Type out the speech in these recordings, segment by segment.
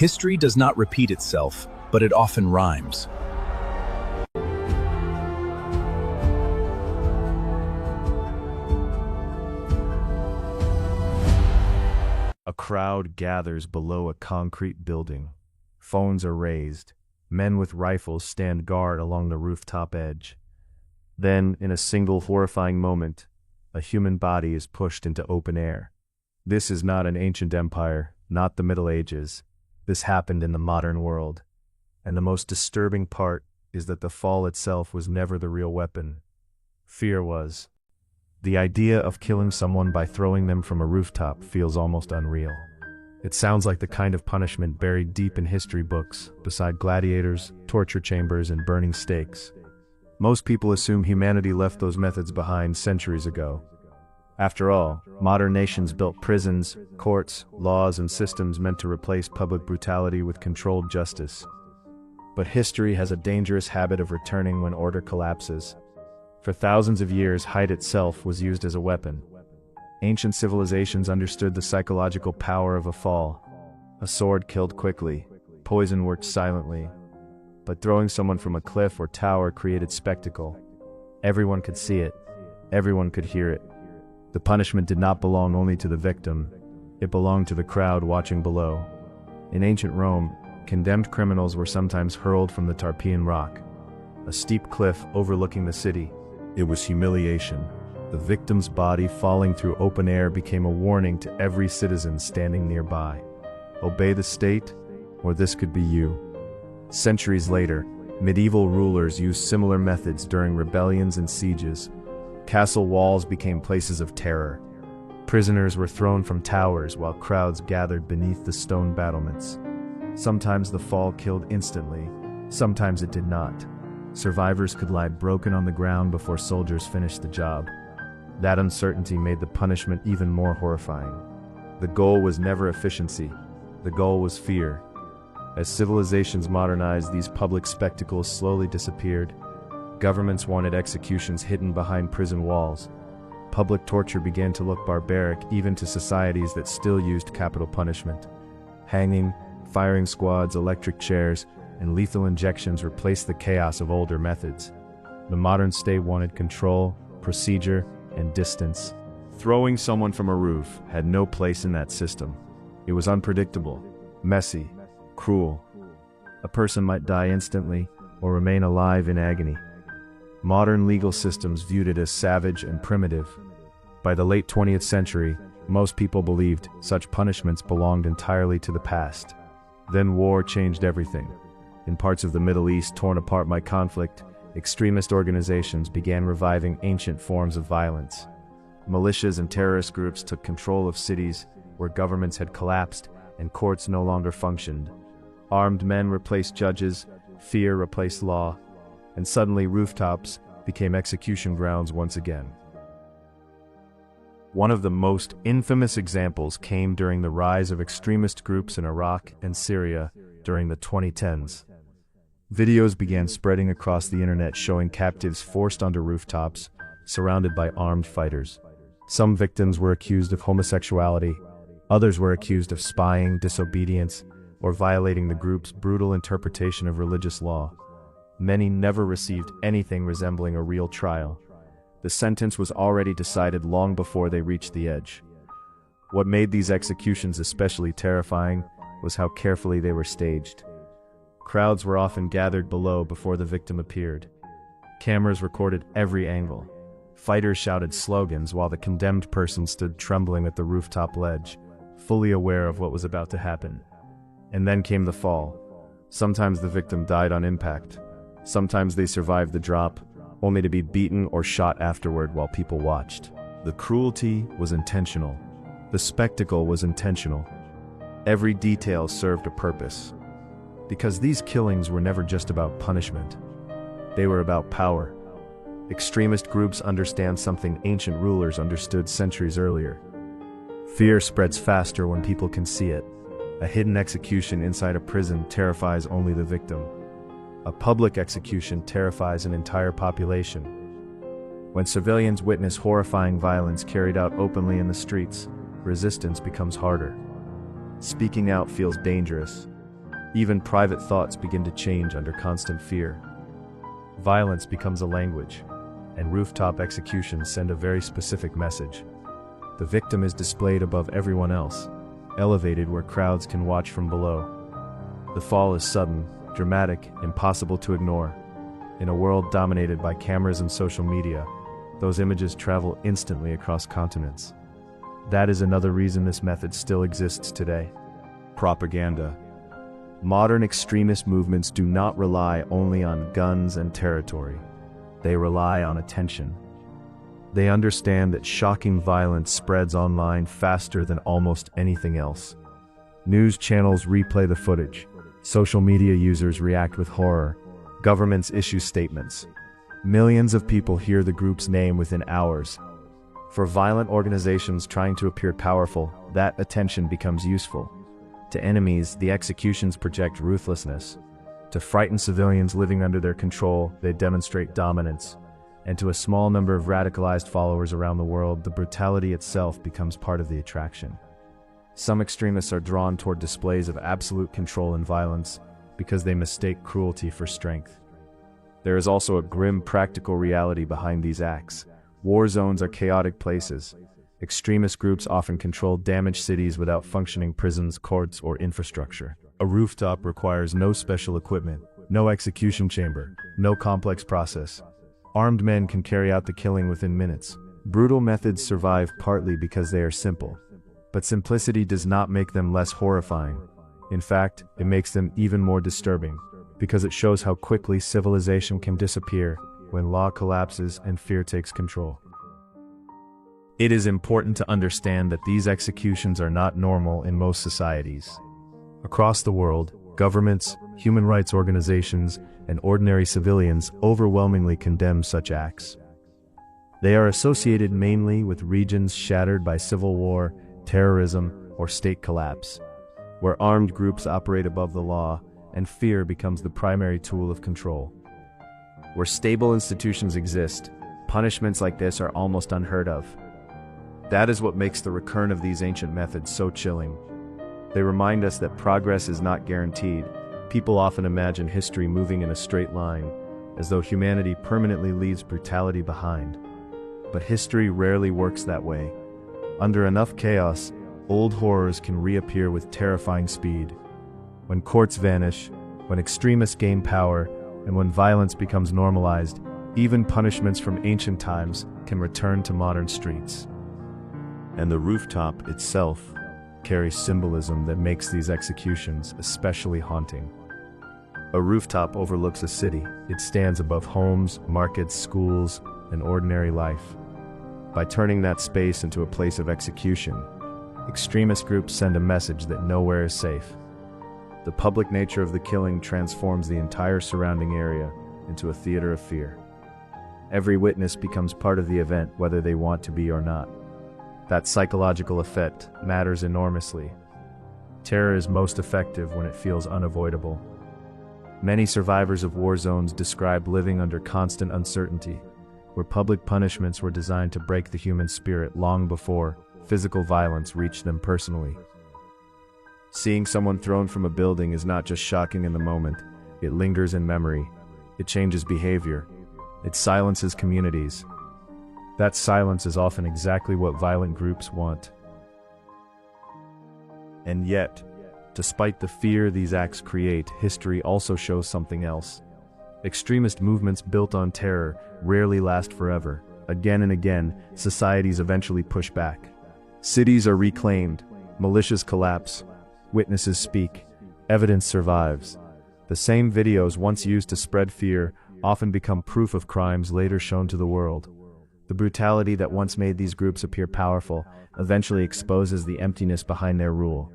History does not repeat itself, but it often rhymes. A crowd gathers below a concrete building. Phones are raised. Men with rifles stand guard along the rooftop edge. Then, in a single horrifying moment, a human body is pushed into open air. This is not an ancient empire, not the Middle Ages. This happened in the modern world. And the most disturbing part is that the fall itself was never the real weapon. Fear was. The idea of killing someone by throwing them from a rooftop feels almost unreal. It sounds like the kind of punishment buried deep in history books, beside gladiators, torture chambers, and burning stakes. Most people assume humanity left those methods behind centuries ago. After all, modern nations built prisons, courts, laws, and systems meant to replace public brutality with controlled justice. But history has a dangerous habit of returning when order collapses. For thousands of years, height itself was used as a weapon. Ancient civilizations understood the psychological power of a fall. A sword killed quickly, poison worked silently, but throwing someone from a cliff or tower created spectacle. Everyone could see it, everyone could hear it. The punishment did not belong only to the victim, it belonged to the crowd watching below. In ancient Rome, condemned criminals were sometimes hurled from the Tarpeian Rock, a steep cliff overlooking the city. It was humiliation. The victim's body falling through open air became a warning to every citizen standing nearby. Obey the state, or this could be you. Centuries later, medieval rulers used similar methods during rebellions and sieges. Castle walls became places of terror. Prisoners were thrown from towers while crowds gathered beneath the stone battlements. Sometimes the fall killed instantly, sometimes it did not. Survivors could lie broken on the ground before soldiers finished the job. That uncertainty made the punishment even more horrifying. The goal was never efficiency. The goal was fear. As civilizations modernized, these public spectacles slowly disappeared. Governments wanted executions hidden behind prison walls. Public torture began to look barbaric even to societies that still used capital punishment. Hanging, firing squads, electric chairs, and lethal injections replaced the chaos of older methods. The modern state wanted control, procedure, and distance. Throwing someone from a roof had no place in that system. It was unpredictable, messy, cruel. A person might die instantly or remain alive in agony. Modern legal systems viewed it as savage and primitive. By the late 20th century, most people believed such punishments belonged entirely to the past. Then war changed everything. In parts of the Middle East torn apart by conflict, extremist organizations began reviving ancient forms of violence. Militias and terrorist groups took control of cities where governments had collapsed and courts no longer functioned. Armed men replaced judges, fear replaced law, and suddenly rooftops became execution grounds once again. One of the most infamous examples came during the rise of extremist groups in Iraq and Syria during the 2010s. Videos began spreading across the internet showing captives forced onto rooftops, surrounded by armed fighters. Some victims were accused of homosexuality, others were accused of spying, disobedience, or violating the group's brutal interpretation of religious law. Many never received anything resembling a real trial. The sentence was already decided long before they reached the edge. What made these executions especially terrifying was how carefully they were staged. Crowds were often gathered below before the victim appeared. Cameras recorded every angle. Fighters shouted slogans while the condemned person stood trembling at the rooftop ledge, fully aware of what was about to happen. And then came the fall. Sometimes the victim died on impact. Sometimes they survived the drop, only to be beaten or shot afterward while people watched. The cruelty was intentional. The spectacle was intentional. Every detail served a purpose. Because these killings were never just about punishment. They were about power. Extremist groups understand something ancient rulers understood centuries earlier. Fear spreads faster when people can see it. A hidden execution inside a prison terrifies only the victim. A public execution terrifies an entire population. When civilians witness horrifying violence carried out openly in the streets, resistance becomes harder. Speaking out feels dangerous. Even private thoughts begin to change under constant fear. Violence becomes a language, and rooftop executions send a very specific message. The victim is displayed above everyone else, elevated where crowds can watch from below. The fall is sudden, dramatic, impossible to ignore. In a world dominated by cameras and social media, those images travel instantly across continents. That is another reason this method still exists today. Propaganda. Modern extremist movements do not rely only on guns and territory. They rely on attention. They understand that shocking violence spreads online faster than almost anything else. News channels replay the footage. Social media users react with horror. Governments issue statements. Millions of people hear the group's name within hours. For violent organizations trying to appear powerful, that attention becomes useful. To enemies, the executions project ruthlessness. To frighten civilians living under their control, they demonstrate dominance. And to a small number of radicalized followers around the world, the brutality itself becomes part of the attraction. Some extremists are drawn toward displays of absolute control and violence because they mistake cruelty for strength. There is also a grim practical reality behind these acts. War zones are chaotic places. Extremist groups often control damaged cities without functioning prisons, courts, or infrastructure. A rooftop requires no special equipment, no execution chamber, no complex process. Armed men can carry out the killing within minutes. Brutal methods survive partly because they are simple. But simplicity does not make them less horrifying. In fact, it makes them even more disturbing, because it shows how quickly civilization can disappear when law collapses and fear takes control. It is important to understand that these executions are not normal in most societies. Across the world, governments, human rights organizations, and ordinary civilians overwhelmingly condemn such acts. They are associated mainly with regions shattered by civil war, terrorism, or state collapse, where armed groups operate above the law and fear becomes the primary tool of control. Where stable institutions exist, punishments like this are almost unheard of. That is what makes the recurrence of these ancient methods so chilling. They remind us that progress is not guaranteed. People often imagine history moving in a straight line, as though humanity permanently leaves brutality behind. But history rarely works that way. Under enough chaos, old horrors can reappear with terrifying speed. When courts vanish, when extremists gain power, and when violence becomes normalized, even punishments from ancient times can return to modern streets. And the rooftop itself carries symbolism that makes these executions especially haunting. A rooftop overlooks a city. It stands above homes, markets, schools, and ordinary life. By turning that space into a place of execution, extremist groups send a message that nowhere is safe. The public nature of the killing transforms the entire surrounding area into a theater of fear. Every witness becomes part of the event, whether they want to be or not. That psychological effect matters enormously. Terror is most effective when it feels unavoidable. Many survivors of war zones describe living under constant uncertainty, where public punishments were designed to break the human spirit long before physical violence reached them personally. Seeing someone thrown from a building is not just shocking in the moment, it lingers in memory. It changes behavior. It silences communities. That silence is often exactly what violent groups want. And yet, despite the fear these acts create, history also shows something else. Extremist movements built on terror rarely last forever. Again and again, societies eventually push back. Cities are reclaimed, militias collapse, witnesses speak, evidence survives. The same videos once used to spread fear often become proof of crimes later shown to the world. The brutality that once made these groups appear powerful eventually exposes the emptiness behind their rule.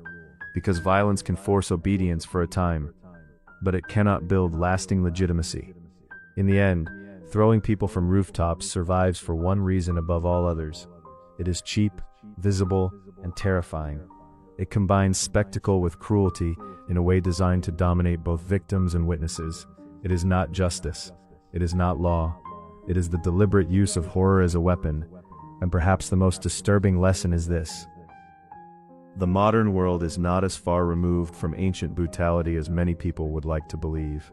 Because violence can force obedience for a time, but it cannot build lasting legitimacy. In the end, throwing people from rooftops survives for one reason above all others. It is cheap, visible, and terrifying. It combines spectacle with cruelty in a way designed to dominate both victims and witnesses. It is not justice. It is not law. It is the deliberate use of horror as a weapon, and perhaps the most disturbing lesson is this. The modern world is not as far removed from ancient brutality as many people would like to believe.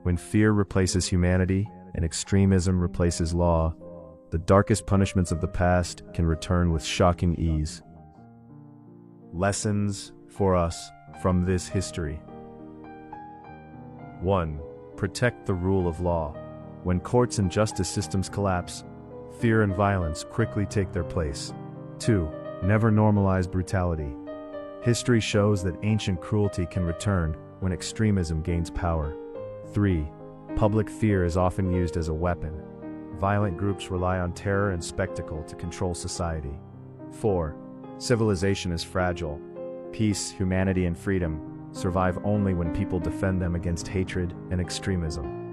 When fear replaces humanity and extremism replaces law, the darkest punishments of the past can return with shocking ease. Lessons for us from this history. 1. Protect the rule of law. When courts and justice systems collapse, fear and violence quickly take their place. 2. Never normalize brutality. History shows that ancient cruelty can return when extremism gains power. 3. Public fear is often used as a weapon. Violent groups rely on terror and spectacle to control society. 4. Civilization is fragile. Peace, humanity, and freedom survive only when people defend them against hatred and extremism.